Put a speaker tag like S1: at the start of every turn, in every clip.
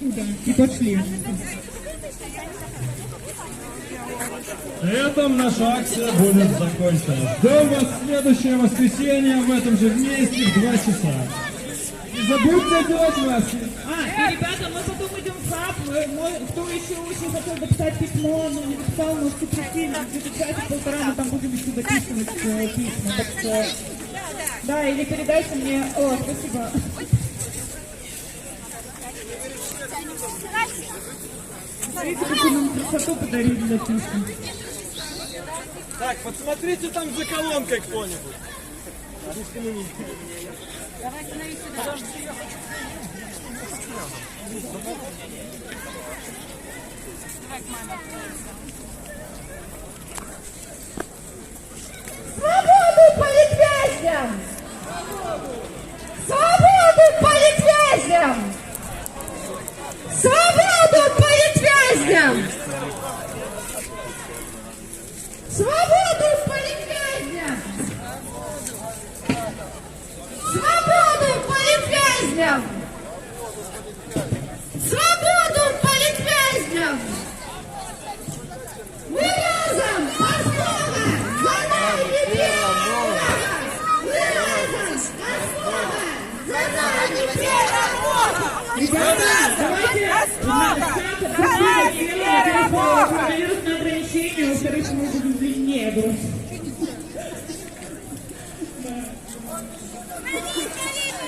S1: И пошли.
S2: На этом наша акция будет закончена. Ждем вас в следующее воскресенье в этом же месте в 2 часа. Не забудьте одевать маски.
S1: И, ребята, мы потом идем в хаб. Кто еще очень хотел дописать письмо, но не дописал, можете прийти. Где-то часик-полтора мы там будем еще дописывать письма. Так что... Да, или передайте мне... О, спасибо. Смотрите, какую нам красоту подарили для писем.
S3: Так, подсмотрите там за колонкой кто-нибудь.
S4: Давай становись сюда.
S5: Свободу политвязням! Свободу политвязням! Свободу политвязням! Свободу политвязням! Свободу политвязням! Свободу политвязням! Мы разом! Основа! За нами перемога! Мы разом! Основа! За нами перемога!
S1: Коронавирусное ограничение, во-вторых, мы будем длиннее просто.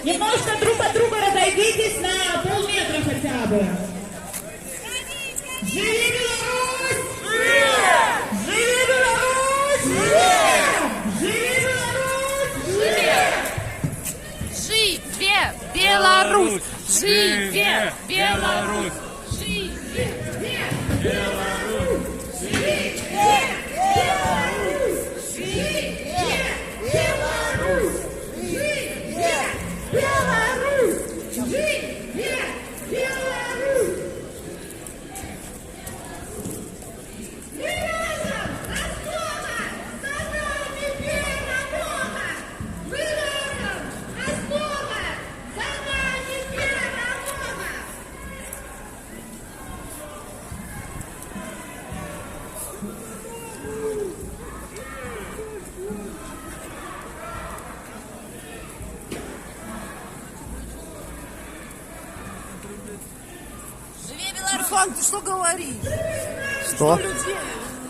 S1: Немножко друг от друга разойдитесь на полметра хотя бы. Живи Беларусь! Живи Беларусь! Живи Беларусь!
S4: Живе Беларусь! Живе Беларусь! Живе
S5: Беларусь! Живе Беларусь! Живе Беларусь! Живе Беларусь! Живе Беларусь! Мы разом! Основа! За нами перемога! Мы разом! Основа! За нами перемога!
S4: Живе Беларусь!
S6: Руслан, ты что говоришь?
S7: Что?
S6: Людей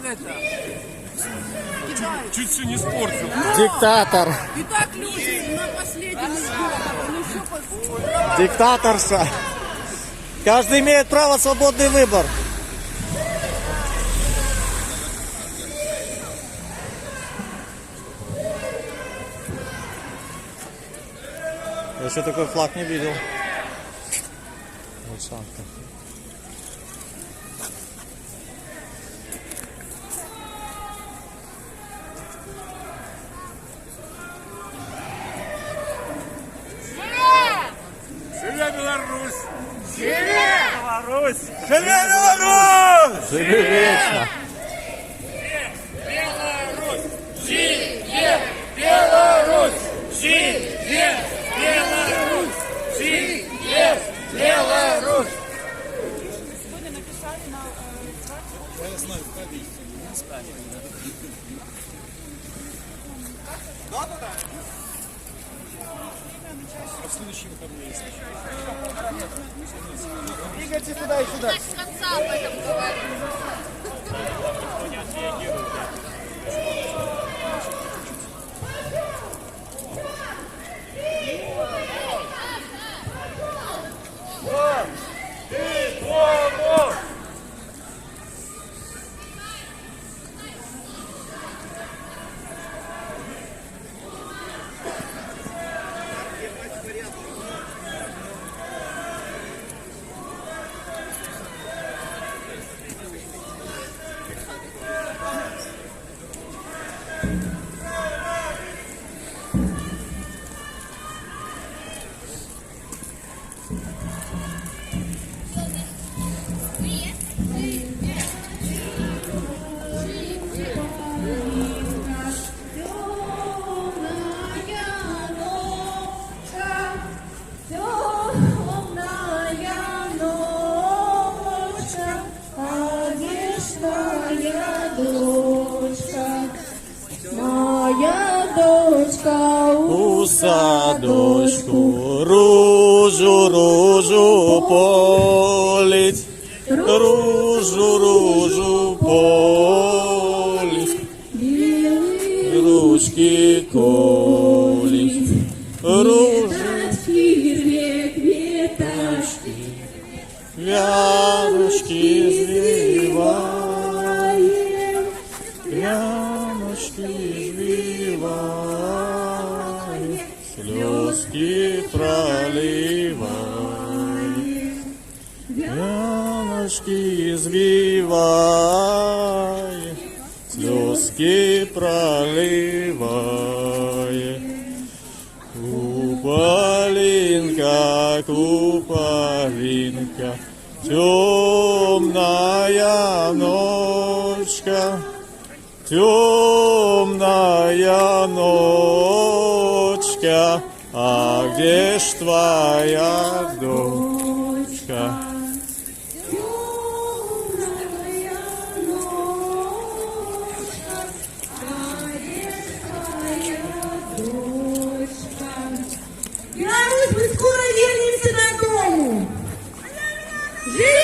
S6: это кидают.
S3: Чуть все не испортил.
S7: Диктатор.
S6: И так люди на последнем еще
S7: Диктаторша. Каждый имеет право свободный выбор. Я еще такой флаг не видел. Вот шанка.
S3: Живе Беларусь! Живе Беларусь! Живе Беларусь!
S7: Живи вечно.
S3: Беларусь! Живе Беларусь! Живе Беларусь! Живе Беларусь!
S6: двигайте туда и сюда.
S4: С конца об этом говорим.
S5: дочка, моя дочка
S7: У садочку ружу, ружу полить, ружу, ружу полить, ручки колить, ружу, вяночки звиваем, вяночки звиваем, слезки проливаем, вяночки звиваем, слезки проливаем. Куполинка, куполинка, темная ночка, темная ночка, а где ж твоя дочка?
S5: Беларусь, мы скоро вернемся на дому. Живи!